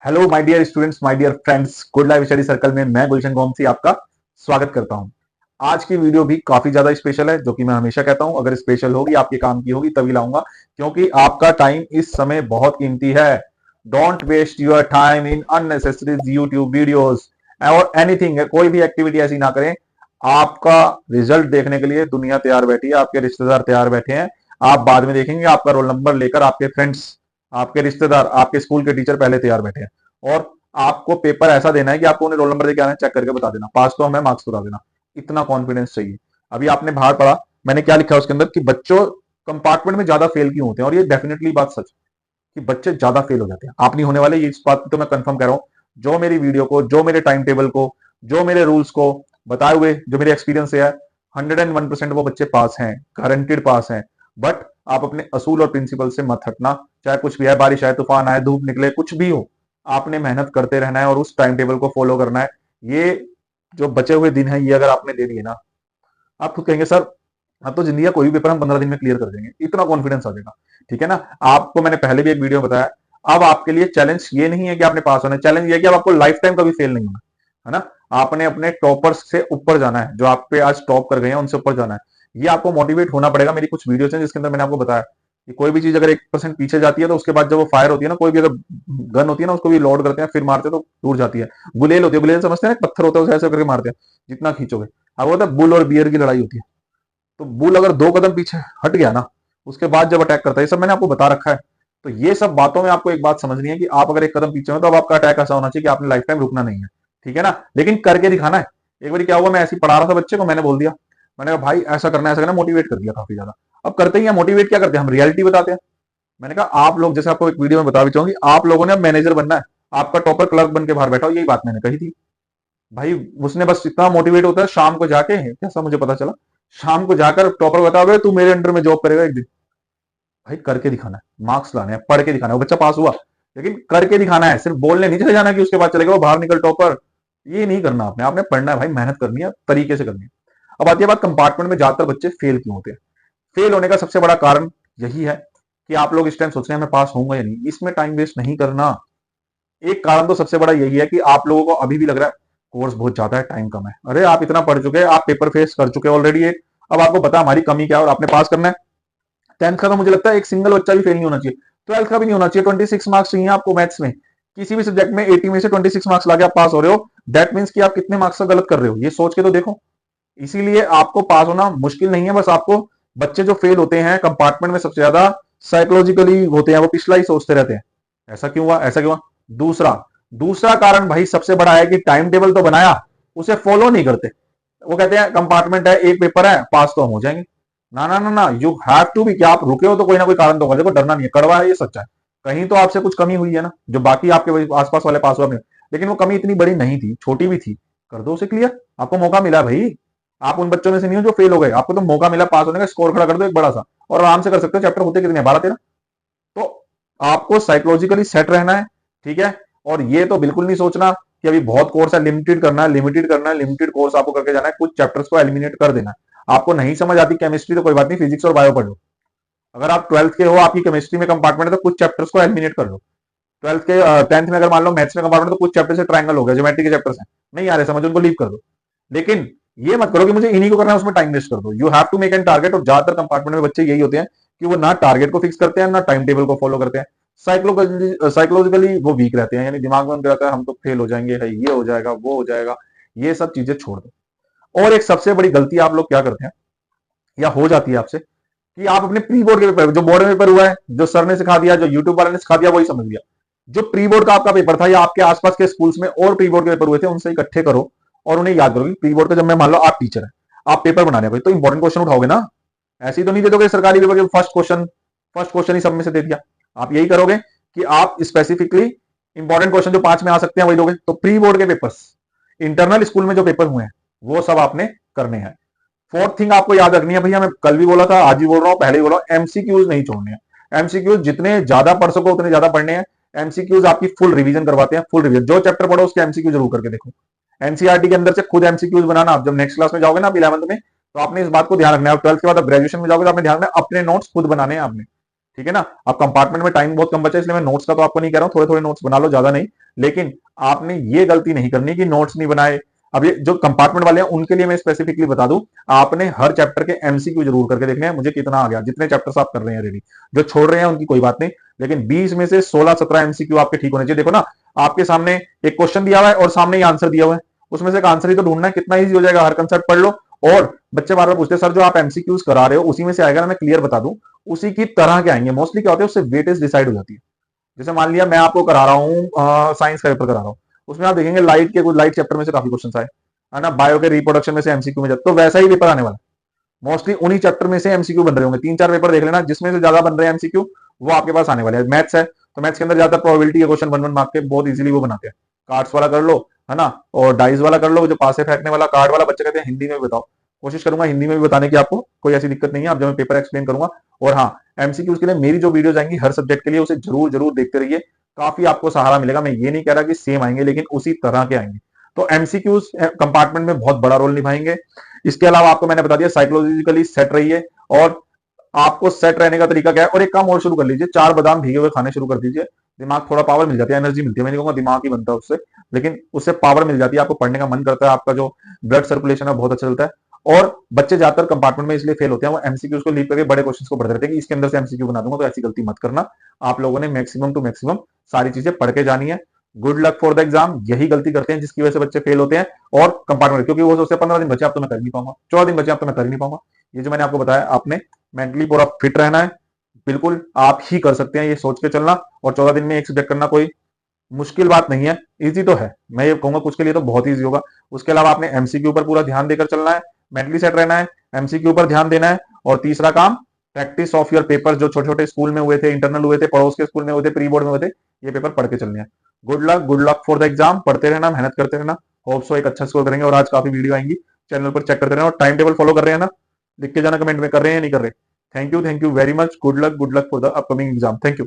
Hello my dear students, my dear friends, good life study circle में मैं गुलशन गोमसी आपका स्वागत करता हूं। आज की वीडियो भी काफी ज्यादा स्पेशल है, जो कि मैं हमेशा कहता हूं, अगर स्पेशल होगी आपके काम की होगी तभी लाऊंगा, क्योंकि आपका टाइम इस समय बहुत कीमती है। Don't waste your time in unnecessary YouTube videos और एनीथिंग। कोई भी एक्टिविटी ऐसी ना करें। आपका रिजल्ट देखने के लिए दुनिया तैयार बैठी है, आपके रिश्तेदार तैयार बैठे हैं। आप बाद में देखेंगे आपका रोल नंबर लेकर आपके फ्रेंड्स, आपके रिश्तेदार, आपके स्कूल के टीचर पहले तैयार बैठे हैं। और आपको पेपर ऐसा देना है कि आपको उन्हें रोल नंबर देके आना है, चेक करके बता देना, पास तो हमें मार्क्स बता देना। इतना कॉन्फिडेंस चाहिए। अभी आपने बाहर पढ़ा, मैंने क्या लिखा है उसके अंदर कि बच्चों कंपार्टमेंट में ज्यादा फेल क्यों होते हैं, और ये डेफिनेटली बात सच कि बच्चे ज्यादा फेल हो जाते हैं। आप नहीं होने वाले, ये इस बात तो मैं कंफर्म कर रहा हूं। जो मेरी वीडियो को, जो मेरे टाइम टेबल को, जो मेरे रूल्स को बताए हुए, जो मेरे एक्सपीरियंस से है, 101% वो बच्चे पास हैं, गारंटेड पास हैं। बट आप अपने असूल और प्रिंसिपल से मत हटना। चाहे कुछ भी है, बारिश आए, तूफान आए, धूप निकले, कुछ भी हो, आपने मेहनत करते रहना है और उस टाइम टेबल को फॉलो करना है। ये जो बचे हुए दिन है, ये अगर आपने दे दिए ना, आप खुद कहेंगे सर अब तो जिंदगी का कोई भी पेपर हम 15 दिन में क्लियर कर देंगे, इतना कॉन्फिडेंस आ जाएगा। ठीक है ना। आपको मैंने पहले भी एक वीडियो में बताया, अब आपके लिए चैलेंज ये नहीं है कि आपने पास होना है, चैलेंज ये है कि अब आपको लाइफ टाइम कभी फेल नहीं होना है ना। आपने अपने टॉपर्स से ऊपर जाना है, जो आप पे आज टॉप कर गए हैं उनसे ऊपर जाना है। ये आपको मोटिवेट होना पड़ेगा। मेरी कुछ वीडियोस हैं जिसके अंदर मैंने आपको बताया कि कोई भी चीज अगर 1% पीछे जाती है तो उसके बाद जब वो फायर होती है ना, कोई भी अगर गन होती है ना, उसको भी लोड करते हैं फिर मारते हैं तो दूर जाती है। गुलेल होती है, गुलेल समझते हैं ना, पत्थर होता है उसे ऐसे करके मारते हैं, जितना खींचोगे। अब वो होता है बुल और बियर की लड़ाई होती है। तो बुल अगर 2 कदम पीछे हट गया ना, उसके बाद जब अटैक करता है, ये सब मैंने आपको बता रखा है। तो ये सब बातों में आपको एक बात समझनी है कि आप अगर 1 कदम पीछे हो तो अब आपका अटैक ऐसा होना चाहिए कि आपने लाइफ टाइम रुकना नहीं है। ठीक है ना। लेकिन करके दिखाना है। एक बार क्या हुआ, मैं ऐसे ही पढ़ा रहा था बच्चे को, मैंने बोल दिया, मैंने कहा भाई ऐसा करना है, ऐसा करना, मोटिवेट कर दिया काफी ज्यादा। अब करते ही हैं, मोटिवेट क्या करते हैं, हम रियलिटी बताते हैं। मैंने कहा आप लोग, जैसे आपको एक वीडियो में बता भी चाहूंगी, आप लोगों ने अब मैनेजर बनना है। आपका टॉपर क्लर्क बन के बाहर बैठा हो, यही बात मैंने कही थी। भाई उसने बस इतना मोटिवेट होता है, शाम को जाके, कैसा मुझे पता चला, शाम को जाकर टॉपर बताओगे तू मेरे अंडर में जॉब करेगा एक दिन। भाई करके दिखाना है, मार्क्स लाने हैं, पढ़ के दिखाना है। वो बच्चा पास हुआ, लेकिन करके दिखाना है। सिर्फ बोलने नहीं चले जाना कि उसके बाद चलेगा वो बाहर निकल टॉपर। ये नहीं करना आपने। आपने पढ़ना है भाई, मेहनत करनी है, तरीके से करनी है। अब आती है बात कंपार्टमेंट में ज्यादातर बच्चे फेल क्यों होते हैं। फेल होने का सबसे बड़ा कारण यही है कि आप लोग इस टाइम सोच रहे हैं मैं पास होऊंगा या नहीं। इसमें टाइम वेस्ट नहीं करना। एक कारण तो सबसे बड़ा यही है कि आप लोगों को अभी भी लग रहा है कोर्स बहुत ज्यादा है, टाइम कम है। अरे आप इतना पढ़ चुके हैं, आप पेपर फेस कर चुके हैं ऑलरेडी एक। अब आपको पता हमारी कमी क्या है और आपने पास करना है। 10th का तो मुझे लगता है एक सिंगल बच्चा भी फेल नहीं होना चाहिए, 12th का भी नहीं होना चाहिए। 26 मार्क्स चाहिए आपको मैथ्स में। किसी भी सब्जेक्ट में 80 में से 26 मार्क्स लाके आप पास हो रहे हो, दैट मीन्स कि आप कितने मार्क्स का गलत कर रहे हो, ये सोच के तो देखो। इसीलिए आपको पास होना मुश्किल नहीं है, बस आपको, बच्चे जो फेल होते हैं कंपार्टमेंट में सबसे ज्यादा साइकोलॉजिकली होते हैं, वो पिछला ही सोचते रहते हैं, ऐसा क्यों हुआ, ऐसा क्यों हुआ। दूसरा दूसरा कारण भाई सबसे बड़ा है कि टाइम टेबल तो बनाया, उसे फॉलो नहीं करते। वो कहते हैं कंपार्टमेंट है, एक पेपर है, पास तो हम हो जाएंगे। ना ना ना ना, यू हैव टू भी, क्या आप रुके हो तो कोई ना कोई कारण तो होगा। देखो डरना नहीं है, कड़वा है ये सच्चा है। कहीं तो आपसे कुछ कमी हुई है ना, जो बाकी आपके आसपास वाले पास हुआ नहीं। लेकिन वो कमी इतनी बड़ी नहीं थी, छोटी भी थी, कर दो उसे क्लियर। आपको मौका मिला भाई। आप उन बच्चों में से नहीं हो जो फेल हो गए, आपको तो मौका मिला पास होने का, स्कोर खड़ा कर दो एक बड़ा सा, और आराम से कर सकते हो। चैप्टर होते कितने, 12-13। तो आपको साइकोलॉजिकली सेट रहना है। ठीक है। और ये तो बिल्कुल नहीं सोचना कि अभी बहुत कोर्स है, लिमिटेड करना है, लिमिटेड करना है, लिमिटेड कोर्स आपको करके जाना है, कुछ चैप्टर्स को एलिमिनेट कर देना है। आपको नहीं समझ आती केमिस्ट्री तो कोई बात नहीं, फिजिक्स और बायो पढ़ लो। अगर आप 12th के हो, आपकी केमिस्ट्री में कंपार्टमेंट है, तो कुछ चैप्टर्स को एलिमिनेट कर लो। 12th के 10th में अगर मान लो मैथ्स में कंपार्टमेंट, तो कुछ चैप्टर से ट्रायंगल हो गया, ज्योमेट्री के चैप्टर्स हैं, नहीं आ रहे समझ, उनको लीव कर दो। लेकिन ये मत करो कि मुझे इन्हीं को करना है, उसमें टाइम वेस्ट कर दो। You have to make an target. और ज्यादातर कंपार्टमेंट में बच्चे यही होते हैं कि वो ना टारगेट को फिक्स करते हैं, ना टाइम टेबल को फॉलो करते हैं। साइकोलॉजिकली वो वीक रहते हैं, यानी दिमाग में उनके रहता है हम तो फेल हो जाएंगे, है ये हो जाएगा, वो हो जाएगा। ये सब चीजें छोड़ दो। और एक सबसे बड़ी गलती आप लोग क्या करते हैं, या हो जाती है आपसे, कि आप अपने प्री बोर्ड के पेपर, जो बोर्ड में पेपर हुआ है, जो सर ने सिखा दिया, जो यूट्यूब वाले ने सिखा दिया, वही समझ लिया। जो प्री बोर्ड का आपका पेपर था, या आपके आसपास के स्कूल्स में और प्री बोर्ड के पेपर हुए थे, उनसे इकट्ठे करो और उन्हें याद करो कि प्री बोर्ड का, जब मैं मान लो आप टीचर है, आप पेपर बनाने भाई, तो इंपॉर्टेंट क्वेश्चन उठाओगे ना। ऐसे ही तो नहीं दे दोगे सरकारी पेपर के फर्स्ट क्वेश्चन ही सब में से दे दिया। आप यही करोगे कि आप स्पेसिफिकली इंपॉर्टेंट क्वेश्चन जो 5 में आ सकते हैं वही दोगे। तो प्री बोर्ड के पेपर्स, इंटरनल स्कूल में जो पेपर हुए हैं, वो सब आपने करने हैं। फोर्थ थिंग आपको याद रखनी है भैया, मैं कल भी बोला था, आज भी बोल रहा हूं, पहले ही बोला, एमसीक्यूज नहीं छोड़ने हैं। एमसीक्यूज जितने ज्यादा पढ़ सको उतने ज्यादा पढ़ने हैं। एमसीक्यूज आपकी फुल रिवीजन करवाते हैं, फुल रिवीजन। जो चैप्टर पढ़ो उसके एमसीक्यू जरूर करके देखो। एनसीईआरटी के अंदर से खुद एमसीक्यूज बनाना। आप जब नेक्स्ट क्लास में जाओगे ना, 11th में, तो आपने इस बात को ध्यान रखना है। 12th के बाद आप ग्रेजुएशन में जाओगे तो आपने ध्यान रखना, अपने नोट्स खुद बनाने हैं आपने। ठीक है ना। अब कंपार्टमेंट में टाइम बहुत कम बचा है, इसलिए मैं नोट्स का तो आपको नहीं कह रहा हूँ, थोड़े थोड़े नोट्स बना लो, ज्यादा नहीं। लेकिन आपने ये गलती नहीं करनी कि नोट्स नहीं बनाए। अब ये जो कंपार्टमेंट वाले हैं उनके लिए मैं स्पेसिफिकली बता दूं, आपने हर चैप्टर के एमसीक्यू जरूर करके देखने हैं, मुझे कितना आ गया, जितने चैप्टर्स आप कर रहे हैं रेडी। जो छोड़ रहे हैं उनकी कोई बात नहीं, लेकिन 20 में से 16-17 एमसीक्यू आपके ठीक होने चाहिए। देखो ना, आपके सामने एक क्वेश्चन दिया हुआ है और सामने ही आंसर दिया हुआ है, उसमें से एक आंसर ही तो ढूंढना है, कितना ईजी हो जाएगा, हर कंसेप्ट पढ़ लो। और बच्चे बार बार पूछते हैं सर जो आप एमसीक्यूज करा रहे हो उसी में से आएगा ना, मैं क्लियर बता दूं, उसी की तरह के आएंगे। मोस्टली क्या होता है, उससे वेटेज डिसाइड हो जाती है। जैसे मान लिया मैं आपको करा रहा हूँ साइंस का पेपर करा रहा हूँ, उसमें आप देखेंगे लाइट के कुछ लाइट चैप्टर में से काफी क्वेश्चन आए, है ना, बायो के रिप्रोडक्शन में से एमसीक्यू में जाते, तो वैसा ही पेपर आने वाला। मोस्टली उन्हीं चैप्टर में से एमसीक्यू बन रहे होंगे, 3-4 पेपर देख लेना, जिसमें से ज्यादा बन रहे हैं एमसीक्यू वो आपके पास आने वाले हैं। मैथ्स है तो मैथ्स के अंदर ज्यादा प्रोबेबिलिटी के क्वेश्चन 1-1 मार्क के बहुत इजीली वो बनाते हैं। कार्ड्स वाला कर लो, है ना, और डाइस वाला कर लो, जो पासे फेंकने वाला कार्ड वाला, बच्चे कहते हैं हिंदी में बताओ, कोशिश करूंगा हिंदी में भी बताने की, आपको कोई ऐसी दिक्कत नहीं है, आप जब मैं पेपर एक्सप्लेन करूंगा। और हाँ, एमसीक्यूज के लिए मेरी जो वीडियो आएंगी हर सब्जेक्ट के लिए, उसे जरूर जरूर देखते रहिए, काफी आपको सहारा मिलेगा। मैं ये नहीं कह रहा कि सेम आएंगे, लेकिन उसी तरह के आएंगे। तो एमसीक्यूज कंपार्टमेंट में बहुत बड़ा रोल निभाएंगे। इसके अलावा आपको मैंने बता दिया, साइकोलॉजिकली सेट रहिए। और आपको सेट रहने का तरीका क्या है, और एक काम और शुरू कर लीजिए, 4 बादाम भीगे हुए खाने शुरू कर दीजिए, दिमाग थोड़ा पावर मिल जाती है, एनर्जी मिलती है। मैं नहीं कहूंगा दिमाग ही बनता है उससे, लेकिन उससे पावर मिल जाती है, आपको पढ़ने का मन करता है, आपका जो ब्लड सर्कुलेशन है बहुत अच्छा चलता है। और बच्चे ज्यादातर कंपार्टमेंट में इसलिए फेल होते हैं, वो एमसीक्यूज को लीव करके बड़े क्वेश्चंस को पढ़ते रहते हैं कि इसके अंदर से एमसीक्यू बना दूंगा, तो ऐसी गलती मत करना। आप लोगों ने मैक्सिमम टू मैक्सिमम सारी चीजें पढ़ के जानी है। Good luck for the exam. यही गलती करते हैं जिसकी वजह से बच्चे फेल होते हैं। और कंपार्टमेंट, क्योंकि वो सोचते हैं 15 दिन बचे आप तो मैं कर नहीं पाऊंगा, 14 दिन बचे आप तो मैं कर नहीं पाऊंगा। ये जो मैंने आपको बताया, आपने मेंटली पूरा फिट रहना है, बिल्कुल आप ही कर सकते हैं, ये सोच के चलना। और 14 दिन में एक सब्जेक्ट करना कोई मुश्किल बात नहीं है, इजी तो है, मैं ये कहूंगा कुछ के लिए तो बहुत इजी होगा। उसके अलावा आपने एमसीक्यू पर पूरा ध्यान देकर चलना है, मेंटली सेट रहना है, एमसीक्यू पर ध्यान देना है। और तीसरा काम, प्रैक्टिस ऑफ योर पेपर, जो छोटे छोटे स्कूल में हुए थे, इंटरनल हुए थे, पड़ोस के स्कूल में हुए थे, प्री बोर्ड में हुए थे, ये पेपर पढ़ के चलने हैं। Good luck for the exam. पढ़ते रहना, मेहनत करते रहना, होप सो एक अच्छा स्कोर करेंगे। और आज काफी वीडियो आएंगी, चैनल पर चेक करते रहना। और टाइम टेबल फॉलो कर रहे हैं ना, लिख के जाना कमेंट में, कर रहे हैं या नहीं कर रहे। Thank you very much. Good luck for the upcoming exam. Thank you.